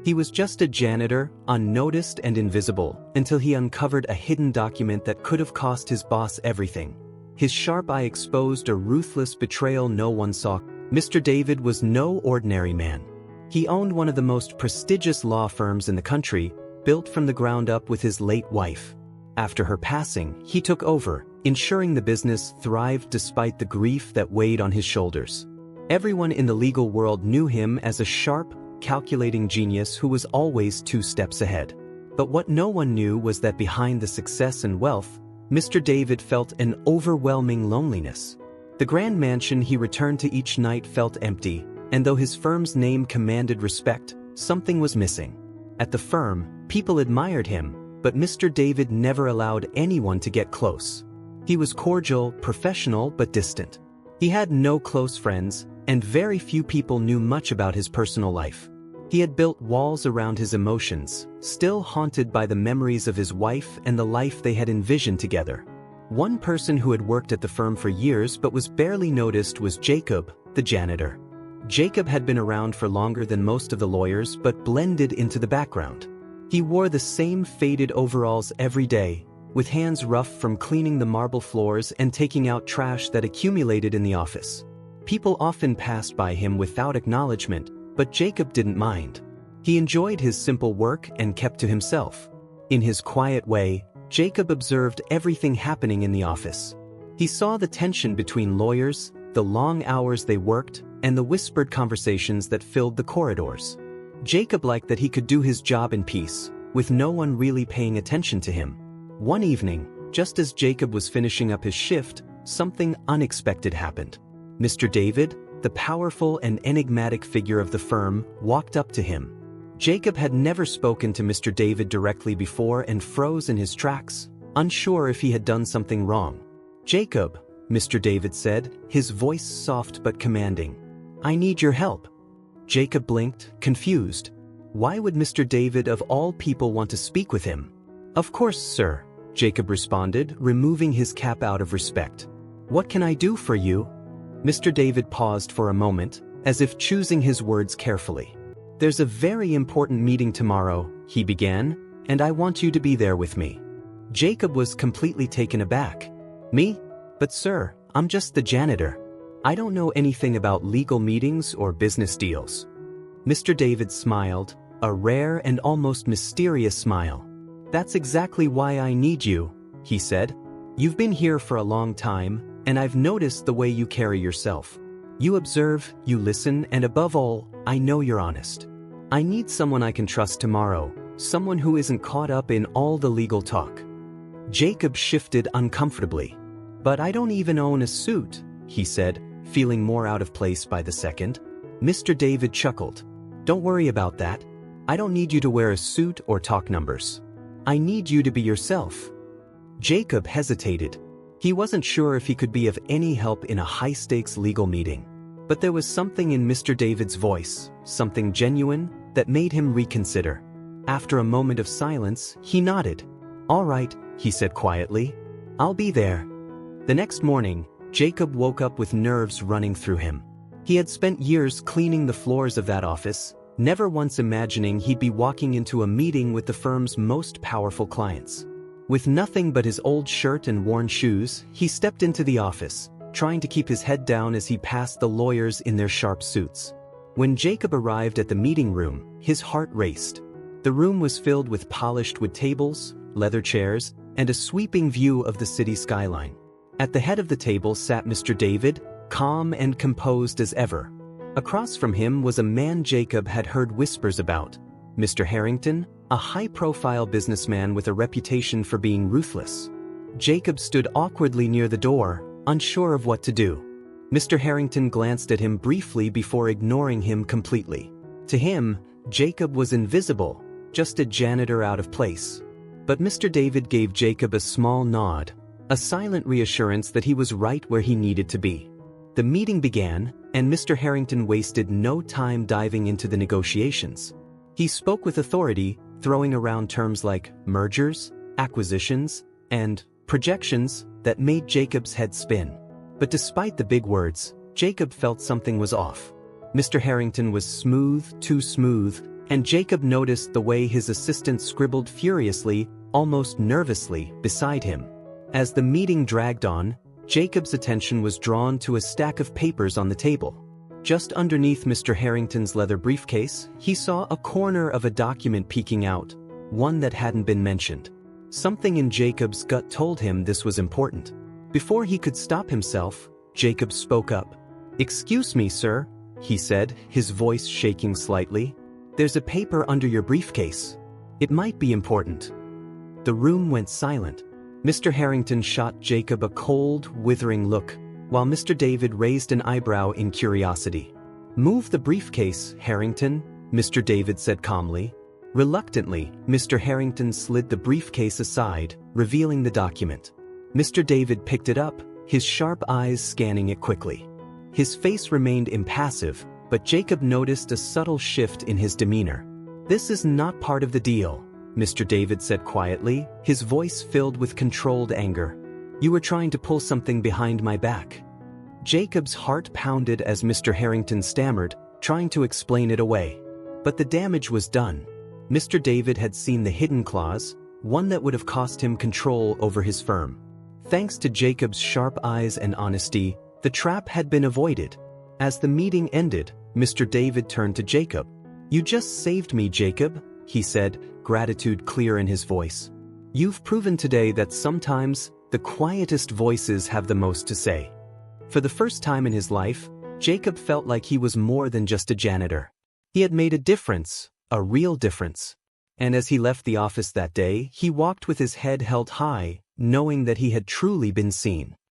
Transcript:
He was just a janitor, unnoticed and invisible, until he uncovered a hidden document that could have cost his boss everything. His sharp eye exposed a ruthless betrayal no one saw. Mr. David was no ordinary man. He owned one of the most prestigious law firms in the country, built from the ground up with his late wife. After her passing, he took over, ensuring the business thrived despite the grief that weighed on his shoulders. Everyone in the legal world knew him as a sharp, calculating genius who was always 2 steps ahead. But what no one knew was that behind the success and wealth, Mr. David felt an overwhelming loneliness. The grand mansion he returned to each night felt empty, and though his firm's name commanded respect, something was missing. At the firm, people admired him, but Mr. David never allowed anyone to get close. He was cordial, professional, but distant. He had no close friends, and very few people knew much about his personal life. He had built walls around his emotions, still haunted by the memories of his wife and the life they had envisioned together. One person who had worked at the firm for years but was barely noticed was Jacob, the janitor. Jacob had been around for longer than most of the lawyers but blended into the background. He wore the same faded overalls every day, with hands rough from cleaning the marble floors and taking out trash that accumulated in the office. People often passed by him without acknowledgement, but Jacob didn't mind. He enjoyed his simple work and kept to himself. In his quiet way, Jacob observed everything happening in the office. He saw the tension between lawyers, the long hours they worked, and the whispered conversations that filled the corridors. Jacob liked that he could do his job in peace, with no one really paying attention to him. One evening, just as Jacob was finishing up his shift, something unexpected happened. Mr. David, the powerful and enigmatic figure of the firm, walked up to him. Jacob had never spoken to Mr. David directly before and froze in his tracks, unsure if he had done something wrong. "Jacob," Mr. David said, his voice soft but commanding. "I need your help." Jacob blinked, confused. Why would Mr. David of all people want to speak with him? "Of course, sir," Jacob responded, removing his cap out of respect. "What can I do for you?" Mr. David paused for a moment, as if choosing his words carefully. "There's a very important meeting tomorrow," he began, "and I want you to be there with me." Jacob was completely taken aback. "Me? But sir, I'm just the janitor. I don't know anything about legal meetings or business deals." Mr. David smiled, a rare and almost mysterious smile. "That's exactly why I need you," he said. "You've been here for a long time, and I've noticed the way you carry yourself. You observe, you listen, and above all, I know you're honest. I need someone I can trust tomorrow, someone who isn't caught up in all the legal talk." Jacob shifted uncomfortably. "But I don't even own a suit," he said, feeling more out of place by the second. Mr. David chuckled. "Don't worry about that. I don't need you to wear a suit or talk numbers. I need you to be yourself." Jacob hesitated. He wasn't sure if he could be of any help in a high-stakes legal meeting. But there was something in Mr. David's voice, something genuine, that made him reconsider. After a moment of silence, he nodded. "All right," he said quietly. "I'll be there." The next morning, Jacob woke up with nerves running through him. He had spent years cleaning the floors of that office, never once imagining he'd be walking into a meeting with the firm's most powerful clients. With nothing but his old shirt and worn shoes, he stepped into the office, trying to keep his head down as he passed the lawyers in their sharp suits. When Jacob arrived at the meeting room, his heart raced. The room was filled with polished wood tables, leather chairs, and a sweeping view of the city skyline. At the head of the table sat Mr. David, calm and composed as ever. Across from him was a man Jacob had heard whispers about, Mr. Harrington, a high-profile businessman with a reputation for being ruthless. Jacob stood awkwardly near the door, unsure of what to do. Mr. Harrington glanced at him briefly before ignoring him completely. To him, Jacob was invisible, just a janitor out of place. But Mr. David gave Jacob a small nod, a silent reassurance that he was right where he needed to be. The meeting began, and Mr. Harrington wasted no time diving into the negotiations. He spoke with authority, throwing around terms like mergers, acquisitions, and projections that made Jacob's head spin. But despite the big words, Jacob felt something was off. Mr. Harrington was smooth, too smooth, and Jacob noticed the way his assistant scribbled furiously, almost nervously, beside him. As the meeting dragged on, Jacob's attention was drawn to a stack of papers on the table. Just underneath Mr. Harrington's leather briefcase, he saw a corner of a document peeking out, one that hadn't been mentioned. Something in Jacob's gut told him this was important. Before he could stop himself, Jacob spoke up. "Excuse me, sir," he said, his voice shaking slightly. "There's a paper under your briefcase. It might be important." The room went silent. Mr. Harrington shot Jacob a cold, withering look, while Mr. David raised an eyebrow in curiosity. "Move the briefcase, Harrington," Mr. David said calmly. Reluctantly, Mr. Harrington slid the briefcase aside, revealing the document. Mr. David picked it up, his sharp eyes scanning it quickly. His face remained impassive, but Jacob noticed a subtle shift in his demeanor. "This is not part of the deal," Mr. David said quietly, his voice filled with controlled anger. "You were trying to pull something behind my back." Jacob's heart pounded as Mr. Harrington stammered, trying to explain it away. But the damage was done. Mr. David had seen the hidden clause, one that would have cost him control over his firm. Thanks to Jacob's sharp eyes and honesty, the trap had been avoided. As the meeting ended, Mr. David turned to Jacob. "You just saved me, Jacob," he said, gratitude clear in his voice. "You've proven today that sometimes the quietest voices have the most to say." For the first time in his life, Jacob felt like he was more than just a janitor. He had made a difference, a real difference. And as he left the office that day, he walked with his head held high, knowing that he had truly been seen.